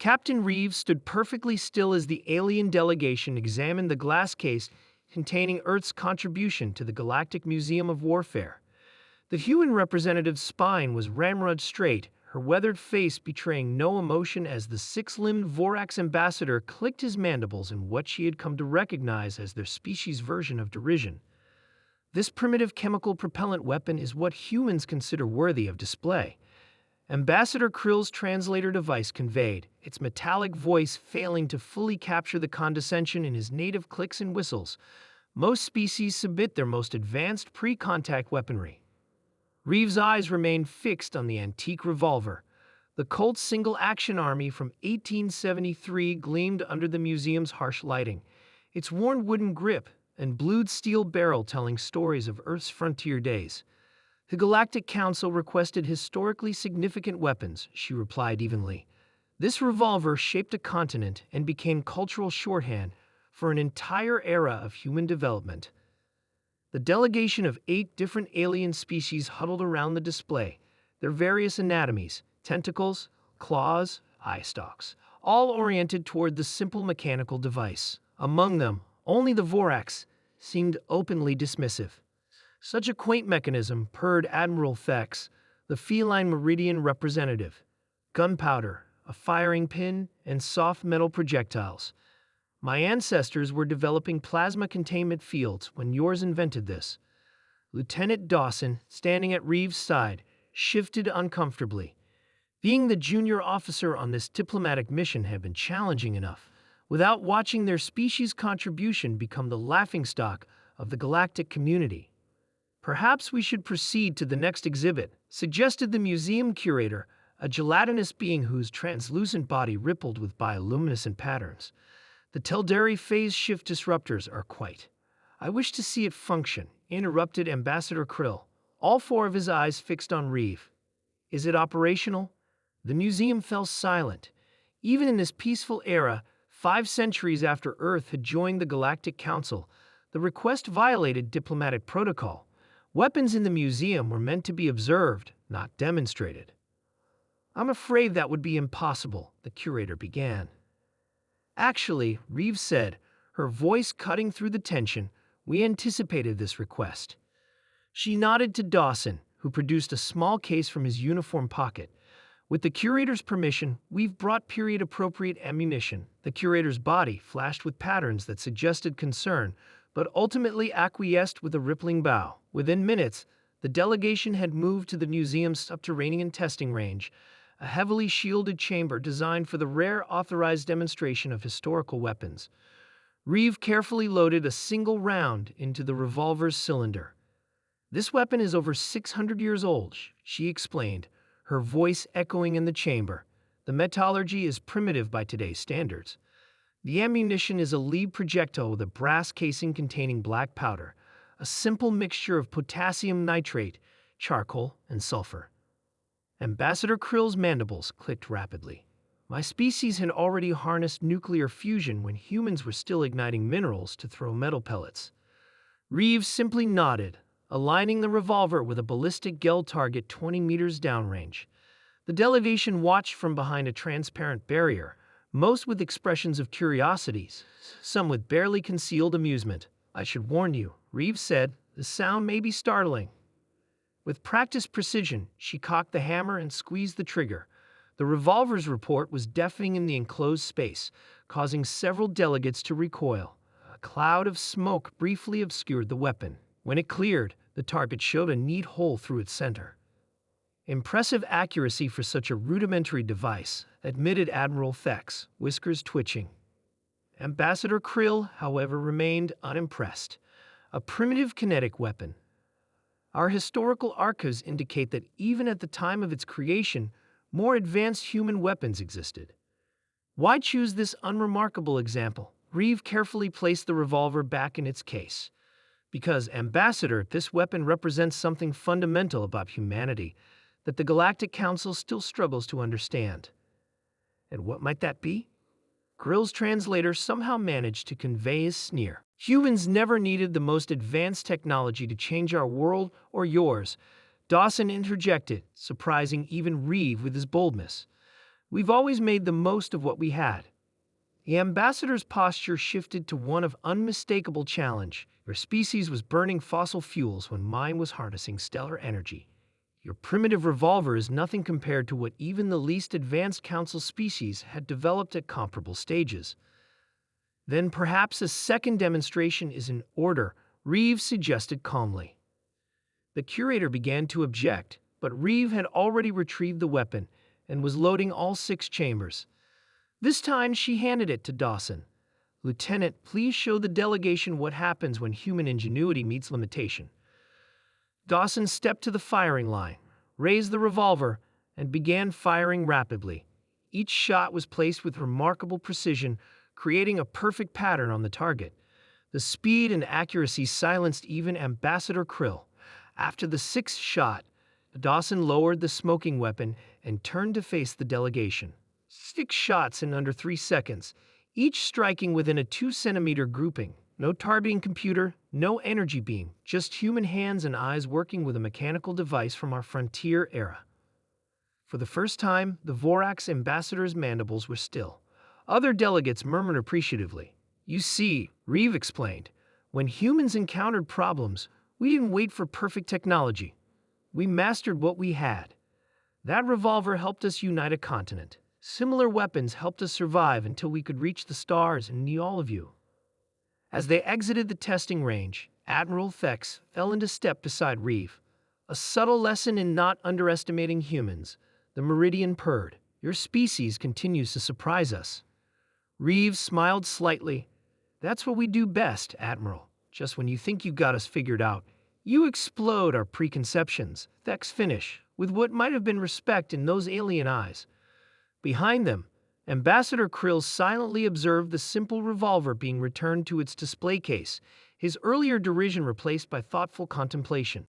Captain Reeves stood perfectly still as the alien delegation examined the glass case containing Earth's contribution to the Galactic Museum of Warfare. The human representative's spine was ramrod straight, her weathered face betraying no emotion as the six-limbed Vorax ambassador clicked his mandibles in what she had come to recognize as their species' version of derision. This primitive chemical propellant weapon is what humans consider worthy of display. Ambassador Krill's translator device conveyed, its metallic voice failing to fully capture the condescension in his native clicks and whistles. Most species submit their most advanced pre-contact weaponry. Reeves' eyes remained fixed on the antique revolver. The Colt's single-action army from 1873 gleamed under the museum's harsh lighting, its worn wooden grip and blued steel barrel telling stories of Earth's frontier days. The Galactic Council requested historically significant weapons, she replied evenly. This revolver shaped a continent and became cultural shorthand for an entire era of human development. The delegation of 8 different alien species huddled around the display, their various anatomies, tentacles, claws, eye stalks, all oriented toward the simple mechanical device. Among them, only the Vorax seemed openly dismissive. Such a quaint mechanism, purred Admiral Thex, the feline meridian representative. Gunpowder, a firing pin, and soft metal projectiles. My ancestors were developing plasma containment fields when yours invented this. Lieutenant Dawson, standing at Reeves' side, shifted uncomfortably. Being the junior officer on this diplomatic mission had been challenging enough, without watching their species' contribution become the laughingstock of the galactic community. Perhaps we should proceed to the next exhibit, suggested the museum curator, a gelatinous being whose translucent body rippled with bioluminescent patterns. The Teldari phase shift disruptors are quite. I wish to see it function, interrupted Ambassador Krill, all 4 of his eyes fixed on Reeve. Is it operational? The museum fell silent. Even in this peaceful era, 5 centuries after Earth had joined the Galactic Council, the request violated diplomatic protocol. Weapons in the museum were meant to be observed, not demonstrated. I'm afraid that would be impossible, the curator began. Actually, Reeves said, her voice cutting through the tension, we anticipated this request. She nodded to Dawson, who produced a small case from his uniform pocket. With the curator's permission, we've brought period-appropriate ammunition. The curator's body flashed with patterns that suggested concern, but ultimately acquiesced with a rippling bow. Within minutes, the delegation had moved to the museum's subterranean testing range, a heavily shielded chamber designed for the rare authorized demonstration of historical weapons. Reeve carefully loaded a single round into the revolver's cylinder. This weapon is over 600 years old, she explained, her voice echoing in the chamber. The metallurgy is primitive by today's standards. The ammunition is a lead projectile with a brass casing containing black powder, a simple mixture of potassium nitrate, charcoal, and sulfur. Ambassador Krill's mandibles clicked rapidly. My species had already harnessed nuclear fusion when humans were still igniting minerals to throw metal pellets. Reeves simply nodded, aligning the revolver with a ballistic gel target 20 meters downrange. The delegation watched from behind a transparent barrier, most with expressions of curiosity, some with barely concealed amusement. I should warn you, Reeves said, the sound may be startling. With practiced precision, she cocked the hammer and squeezed the trigger. The revolver's report was deafening in the enclosed space, causing several delegates to recoil. A cloud of smoke briefly obscured the weapon. When it cleared, the target showed a neat hole through its center. Impressive accuracy for such a rudimentary device, admitted Admiral Thex, whiskers twitching. Ambassador Krill, however, remained unimpressed. A primitive kinetic weapon. Our historical archives indicate that even at the time of its creation, more advanced human weapons existed. Why choose this unremarkable example? Reeve carefully placed the revolver back in its case. Because, Ambassador, this weapon represents something fundamental about humanity that the Galactic Council still struggles to understand. And what might that be? Grill's translator somehow managed to convey his sneer. Humans never needed the most advanced technology to change our world or yours. Dawson interjected, surprising even Reeve with his boldness. We've always made the most of what we had. The ambassador's posture shifted to one of unmistakable challenge. Your species was burning fossil fuels when mine was harnessing stellar energy. Your primitive revolver is nothing compared to what even the least advanced council species had developed at comparable stages. Then perhaps a second demonstration is in order, Reeve suggested calmly. The curator began to object, but Reeve had already retrieved the weapon and was loading all 6 chambers. This time she handed it to Dawson. "Lieutenant, please show the delegation what happens when human ingenuity meets limitation." Dawson stepped to the firing line, raised the revolver, and began firing rapidly. Each shot was placed with remarkable precision, creating a perfect pattern on the target. The speed and accuracy silenced even Ambassador Krill. After the 6th shot, Dawson lowered the smoking weapon and turned to face the delegation. 6 shots in under 3 seconds, each striking within a 2-centimeter grouping. No targeting computer, no energy beam, just human hands and eyes working with a mechanical device from our frontier era. For the first time, the Vorax ambassador's mandibles were still. Other delegates murmured appreciatively. "You see," Reeve explained, "when humans encountered problems, we didn't wait for perfect technology. We mastered what we had. That revolver helped us unite a continent. Similar weapons helped us survive until we could reach the stars and need all of you." As they exited the testing range, Admiral Thex fell into step beside Reeve. "A subtle lesson in not underestimating humans," the Meridian purred. "Your species continues to surprise us." Reeve smiled slightly. "That's what we do best, Admiral. Just when you think you got us figured out, you explode our preconceptions." Thex finished, with what might have been respect in those alien eyes. Behind them, Ambassador Krill silently observed the simple revolver being returned to its display case, his earlier derision replaced by thoughtful contemplation.